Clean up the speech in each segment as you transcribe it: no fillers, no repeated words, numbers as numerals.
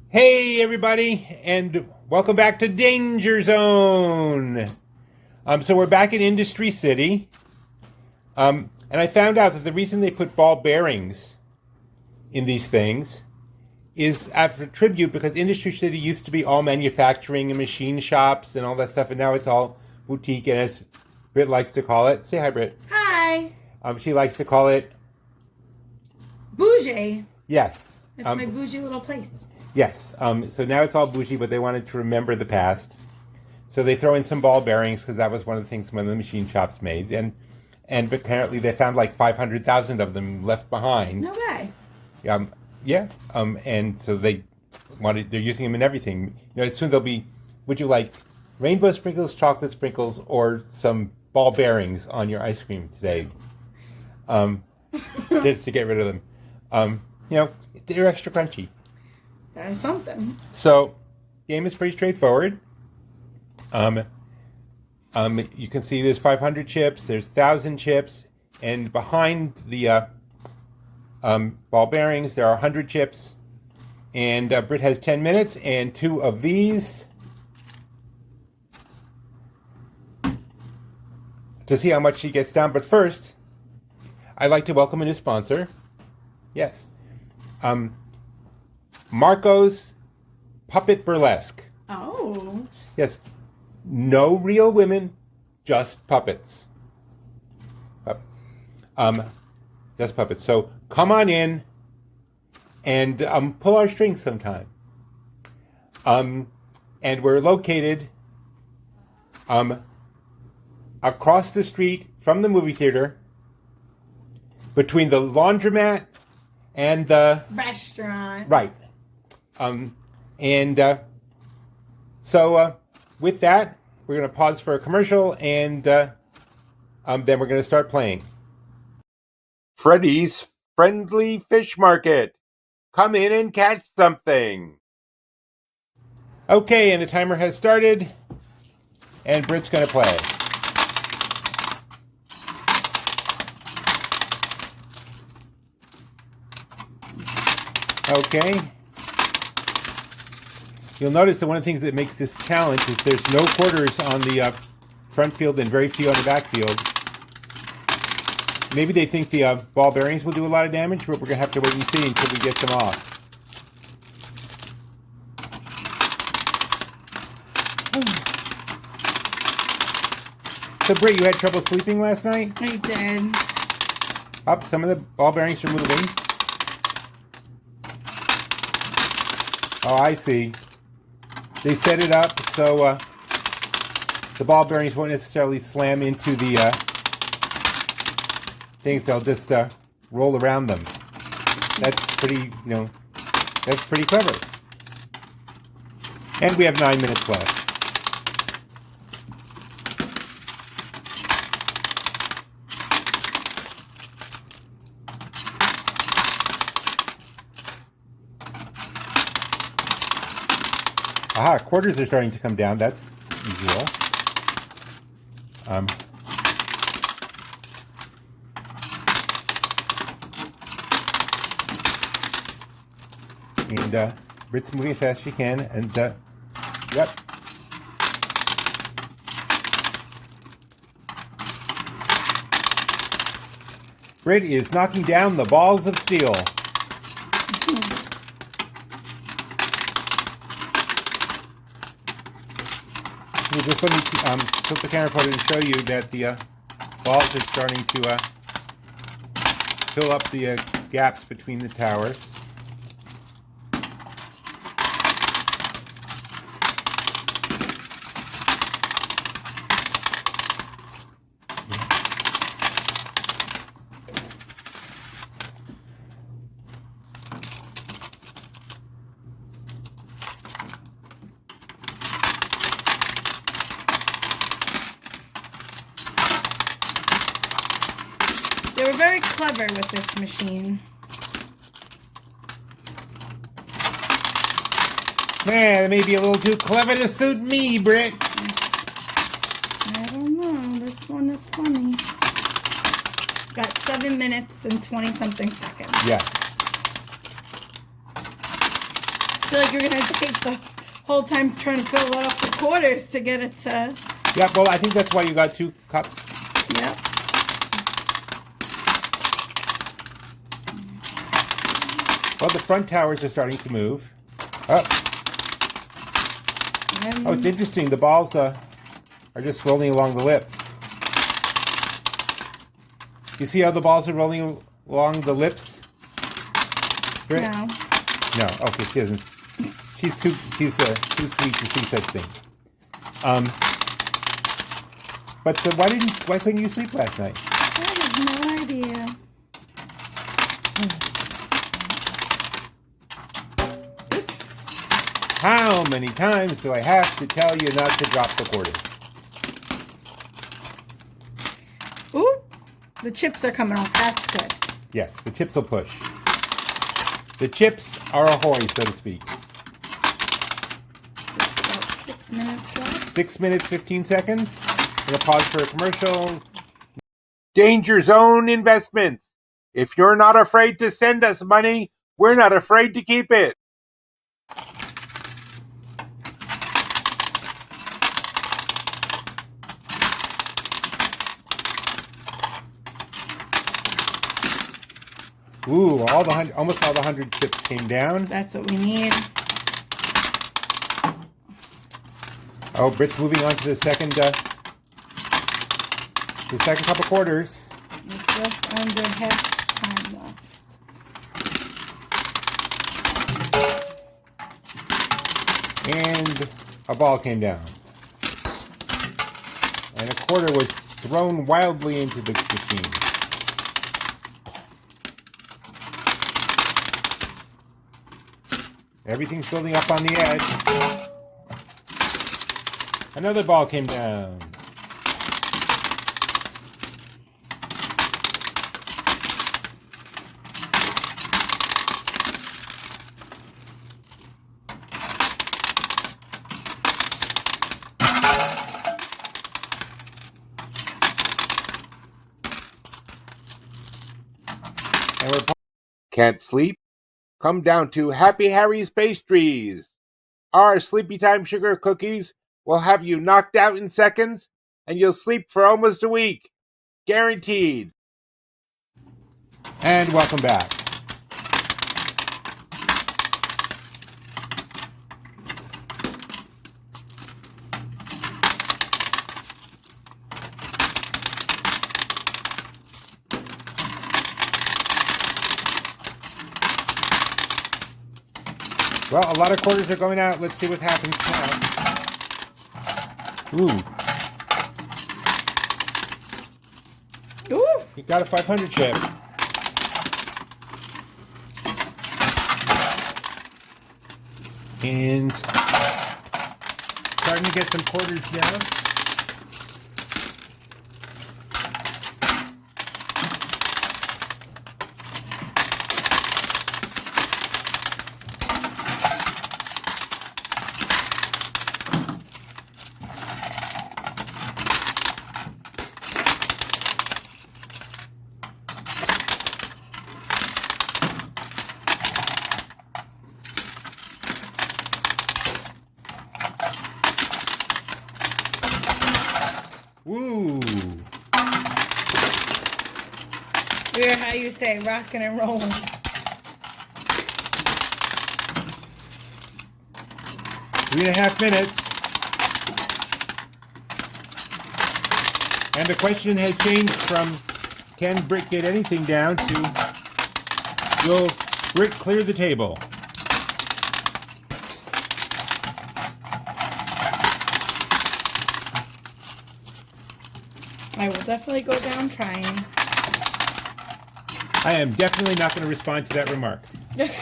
Hey everybody, and welcome back to Danger Zone. So we're back in Industry City, and I found out that the reason they put ball bearings in these things is after tribute because Industry City used to be all manufacturing and machine shops and all that stuff, and now it's all boutique. And as Britt likes to call it, say hi, Britt. Hi. She likes to call it Bougie. yes. It's my bougie little place. Yes. So now it's all bougie, but they wanted to remember the past. So they throw in some ball bearings because that was one of the things one of the machine shops made. And apparently they found like 500,000 of them left behind. No way. Yeah. And so they're using them in everything. Soon they'll be, would you like rainbow sprinkles, chocolate sprinkles, or some ball bearings on your ice cream today? To get rid of them. They're extra crunchy. There's something. So, the game is pretty straightforward. You can see there's 500 chips, there's 1,000 chips, and behind the ball bearings there are 100 chips. And Britt has 10 minutes and 2 of these to see how much she gets down. But first, I'd like to welcome a new sponsor. Yes. Marco's Puppet Burlesque. Oh. Yes. No real women, just puppets. Just puppets. So come on in and pull our strings sometime. And we're located across the street from the movie theater between the laundromat and the restaurant. Right. So with that, we're going to pause for a commercial, and then we're going to start playing. Freddy's Friendly Fish Market. Come in and catch something. Okay, and the timer has started, and Britt's going to play. Okay. You'll notice that one of the things that makes this challenge is there's no quarters on the front field and very few on the back field. Maybe they think the ball bearings will do a lot of damage, but we're going to have to wait and see until we get them off. So, Britt, you had trouble sleeping last night? I did. Up, some of the ball bearings are moving. Oh, I see. They set it up so the ball bearings won't necessarily slam into the things. They'll just roll around them. That's pretty, that's pretty clever. And we have 9 minutes left. Aha, quarters are starting to come down. That's usual. And Britt's moving as fast as she can. And, yep. Britt is knocking down the balls of steel. Just let me tilt the camera forward and show you that the balls are starting to fill up the gaps between the towers. They were very clever with this machine. Man, it may be a little too clever to suit me, Britt. I don't know. This one is funny. Got 7 minutes and 20-something seconds. Yeah. feel like you're gonna take the whole time trying to fill up the quarters to get it to. Yeah, well, I think that's why you got 2 cups. Yep. Well, the front towers are starting to move. Oh, And it's interesting. The balls are just rolling along the lips. You see how the balls are rolling along the lips? Right? no. No. Okay, she doesn't. She's too sweet to see such things. But why couldn't you sleep last night? I have no idea. How many times do I have to tell you not to drop the quarters? Ooh, the chips are coming off. That's good. Yes, the chips will push. The chips are ahoy, so to speak. About 6 minutes left. 6 minutes, 15 seconds. I'm going to pause for a commercial. Danger Zone Investments. If you're not afraid to send us money, we're not afraid to keep it. Ooh, almost all the 100 chips came down. That's what we need. Oh, Britt's moving on to the second couple quarters. With just under half time left. And a ball came down. And a quarter was thrown wildly into the machine. Everything's building up on the edge. Another ball came down. And we're can't sleep? Come down to Happy Harry's Pastries. Our Sleepy Time Sugar Cookies will have you knocked out in seconds, and you'll sleep for almost a week. Guaranteed. And welcome back. Well, a lot of quarters are going out. Let's see what happens now. Ooh. You got a 500 chip. And starting to get some quarters down. Woo! We're, how you say, rocking and rolling. Three and a half minutes. And the question has changed from can Britt get anything down to will Britt clear the table? I will definitely go down trying. I am definitely not going to respond to that remark. Get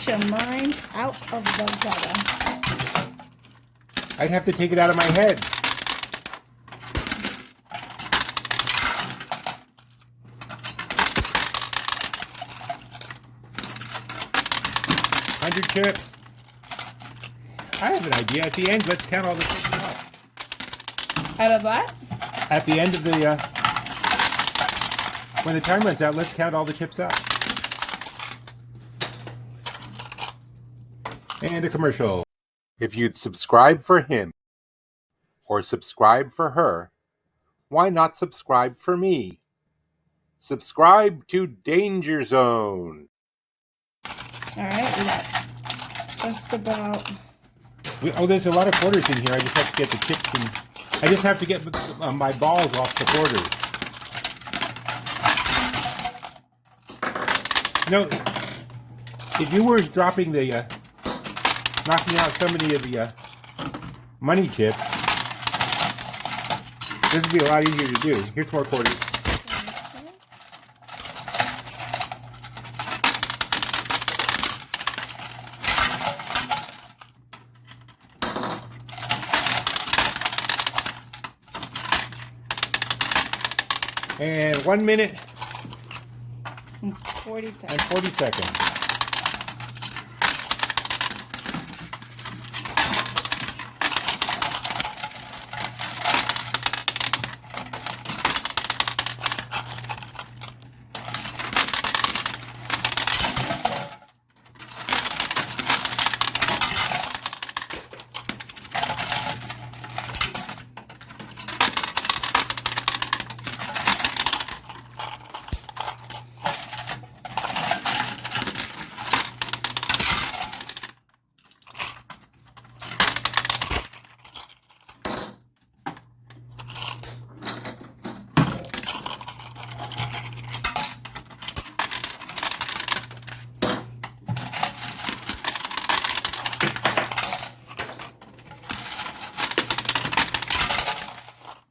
your mind out of the gutter. I'd have to take it out of my head. $100 chips. I have an idea. At the end, let's count all the chips off. Out of what? At the end of the When the time runs out, let's count all the chips out. And a commercial. If you'd subscribe for him or subscribe for her, why not subscribe for me? Subscribe to Danger Zone. All right, we got just about. There's a lot of quarters in here. I just have to get the chips and I just have to get my balls off the quarters. If you were dropping the, knocking out somebody of the money chips, this would be a lot easier to do. Here's more quarters. And 1 minute And 40 seconds. and 40 seconds.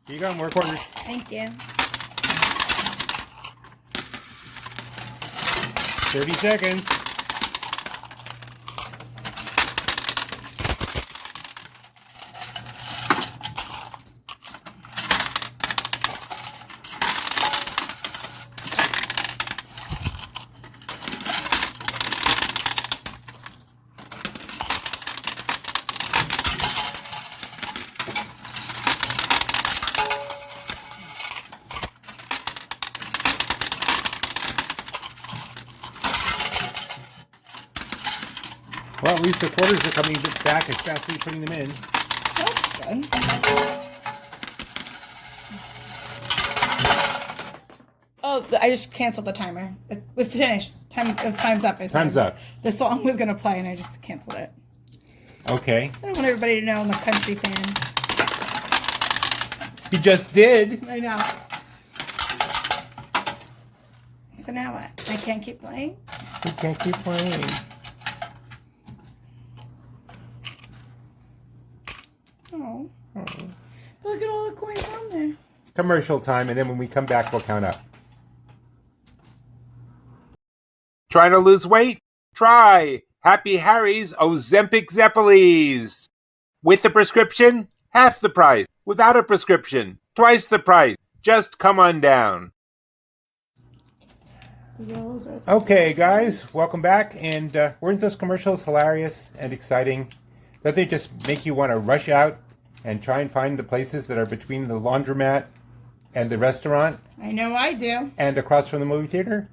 You got more quarters. Thank you. 30 seconds. Well, at least the quarters are coming back as fast as you're putting them in. That's good. Oh, I just canceled the timer. We finished. Time's up. I said. Time's up. The song was gonna play, and I just canceled it. Okay. I don't want everybody to know I'm a country fan. You just did. I know. So now what? I can't keep playing? You can't keep playing. Oh. Look at all the coins on there. Commercial time, and then when we come back, we'll count up. Trying to lose weight? Try Happy Harry's Ozempic Zeppeles. With a prescription, half the price. Without a prescription, twice the price. Just come on down. The yellows are Okay, guys, welcome back. And weren't those commercials hilarious and exciting? Don't they just make you want to rush out and try and find the places that are between the laundromat and the restaurant I know I do. and across from the movie theater?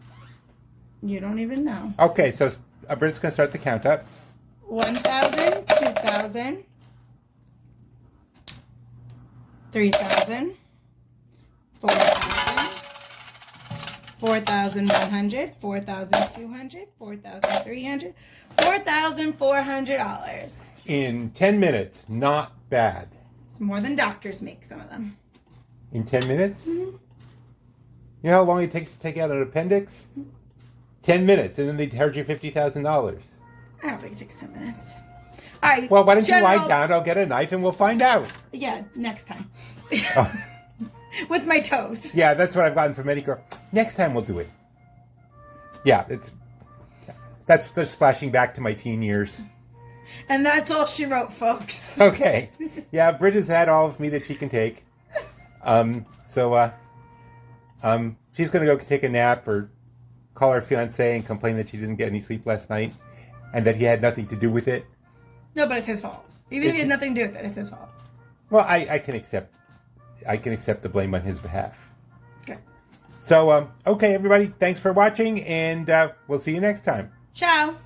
You don't even know. Okay, so Britt's going to start the count up. 1,000, 2,000, 3,000, 4,000, 4,100, 4,200, 4,300, $4,400. In 10 minutes. Not bad. It's more than doctors make, some of them. In 10 minutes? Mm-hmm. You know how long it takes to take out an appendix? 10 minutes, and then they charge you $50,000. I don't think it takes 10 minutes. All right. Well, why don't you lie down? I'll get a knife and we'll find out. Yeah, next time. Oh. With my toes. Yeah, that's what I've gotten from any girl. Next time we'll do it. Yeah, that's just flashing back to my teen years. And that's all she wrote, folks. Okay. Yeah, Britt has had all of me that she can take. So she's going to go take a nap or call her fiancé and complain that she didn't get any sleep last night and that he had nothing to do with it. No, but it's his fault. Even if he had nothing to do with it, it's his fault. Well, I can accept the blame on his behalf. Okay. So, okay, everybody, thanks for watching, and we'll see you next time. Ciao.